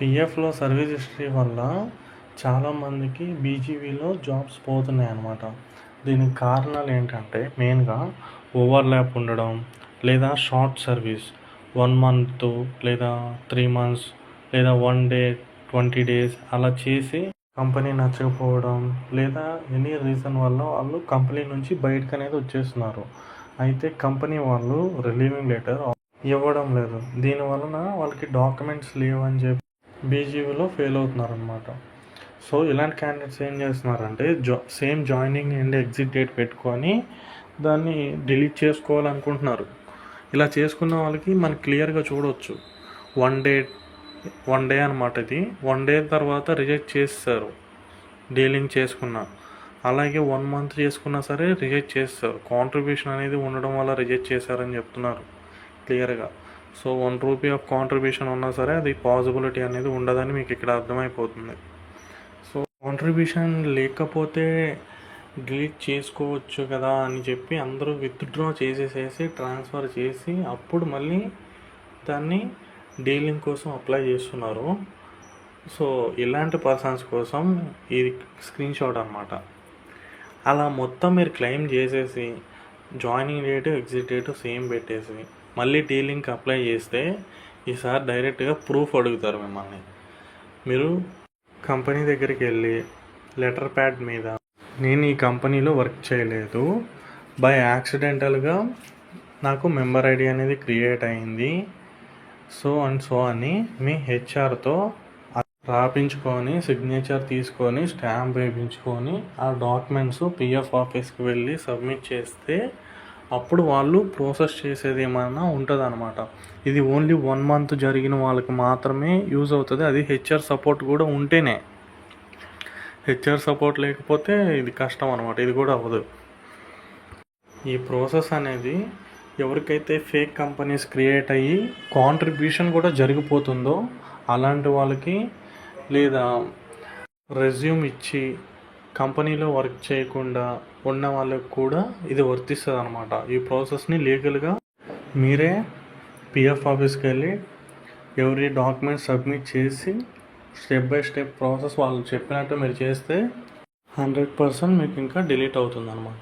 పీఎఫ్లో service history వల్ల చాలామందికి బీజీవీలో jobs పోతున్నాయన్నమాట. దీనికి కారణాలు ఏంటంటే మెయిన్గా ఓవర్‌ల్యాప్ ఉండడం, లేదా షార్ట్ సర్వీస్ 1 మంత్ లేదా 3 మంత్స్ లేదా 1 డే, 20 డేస్ అలా చేసి కంపెనీ నచ్చకపోవడం, లేదా ఎనీ రీజన్ వల్ల వాళ్ళు కంపెనీ నుంచి బయటకనేది వచ్చేస్తున్నారు. అయితే కంపెనీ వాళ్ళు రిలీవింగ్ లెటర్ ఇవ్వడం లేదు. దీనివలన వాళ్ళకి డాక్యుమెంట్స్ లేవని చెప్పి బీజీవీలో ఫెయిల్ అవుతున్నారనమాట. సో ఇలాంటి క్యాండిడేట్స్ ఏం చేస్తున్నారంటే same joining and exit date పెట్టుకొని దాన్ని డిలీట్ చేసుకోవాలనుకుంటున్నారు. ఇలా చేసుకున్న వాళ్ళకి మనకి క్లియర్గా చూడవచ్చు. వన్ డే అనమాట. ఇది 1 డే తర్వాత రిజెక్ట్ చేస్తారు డీలింగ్ చేసుకున్నా. అలాగే 1 మంత్ చేసుకున్నా సరే రిజెక్ట్ చేస్తారు. కాంట్రిబ్యూషన్ అనేది ఉండడం వల్ల రిజెక్ట్ చేశారని చెప్తున్నారు క్లియర్గా. సో 1 రూపీ ఆఫ్ కాంట్రిబ్యూషన్ ఉన్నా సరే అది పాసిబిలిటీ అనేది ఉండదని మీకు ఇక్కడ అర్థమైపోతుంది. సో కాంట్రిబ్యూషన్ లేకపోతే డిలీట్ చేసుకోవచ్చు కదా అని చెప్పి అందరూ విత్డ్రా చేసేసేసి ట్రాన్స్ఫర్ చేసి అప్పుడు మళ్ళీ దాన్ని డీలింగ్ కోసం అప్లై చేస్తున్నారు. సో ఇలాంటి పర్సన్స్ కోసం ఇది స్క్రీన్ షాట్ అనమాట. అలా మొత్తం మీరు క్లెయిమ్ చేసేసి joining date exit date same పెట్టేసి మళ్ళీ డీలింగ్కి అప్లై చేస్తే ఈసారి డైరెక్ట్గా ప్రూఫ్ అడుగుతారు మిమ్మల్ని. మీరు కంపెనీ దగ్గరికి వెళ్ళి లెటర్ ప్యాడ్ మీద నేను ఈ కంపెనీలో వర్క్ చేయలేదు, బై యాక్సిడెంటల్గా నాకు మెంబర్ ఐడి అనేది క్రియేట్ అయింది, సో అని మీ హెచ్ఆర్తో రాపించుకొని సిగ్నేచర్ తీసుకొని స్టాంప్ వేయించుకొని ఆ డాక్యుమెంట్స్ పిఎఫ్ ఆఫీస్కి వెళ్ళి సబ్మిట్ చేస్తే అప్పుడు వాళ్ళు ప్రాసెస్ చేసేది ఏమైనా ఉంటుంది అనమాట. ఇది ఓన్లీ 1 మంత్ జరిగిన వాళ్ళకి మాత్రమే యూజ్ అవుతుంది. అది హెచ్ఆర్ సపోర్ట్ కూడా ఉంటేనే. హెచ్ఆర్ సపోర్ట్ లేకపోతే ఇది కష్టం అనమాట. ఇది కూడా అవ్వదు. ఈ ప్రాసెస్ అనేది ఎవరికైతే ఫేక్ కంపెనీస్ క్రియేట్ అయ్యి కాంట్రిబ్యూషన్ కూడా జరిగిపోతుందో అలాంటి వాళ్ళకి, లేదా రెజ్యూమ్ ఇచ్చి కంపెనీలో వర్క్ చేయకుండా ఉన్న వాళ్ళకి కూడా ఇది వర్తిస్తుంది అనమాట. ఈ ప్రాసెస్ని లీగల్గా మీరే పిఎఫ్ ఆఫీస్కి వెళ్ళి ఎవరి డాక్యుమెంట్స్ సబ్మిట్ చేసి స్టెప్ బై స్టెప్ ప్రాసెస్ వాళ్ళు చెప్పినట్టు మీరు చేస్తే 100% మీకు ఇంకా డిలీట్ అవుతుంది అనమాట.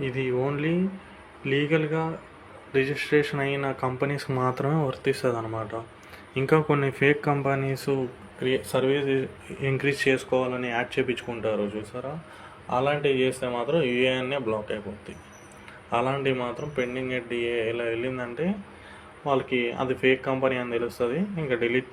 ఇది ఓన్లీ లీగల్గా రిజిస్ట్రేషన్ అయిన కంపెనీస్కి మాత్రమే వర్తిస్తుంది అనమాట. ఇంకా కొన్ని ఫేక్ కంపెనీస్ సర్వీస్ ఇంక్రీజ్ చేసుకోవాలని యాడ్ చేయించుకుంటారు చూసారా, అలాంటివి చేస్తే మాత్రం యూఏఎన్ఏ బ్లాక్ అయిపోతుంది. అలాంటివి మాత్రం పెండింగ్ ఎట్ డిఏ ఇలా వెళ్ళిందంటే వాళ్ళకి అది ఫేక్ కంపెనీ అని తెలుస్తుంది, ఇంకా డిలీట్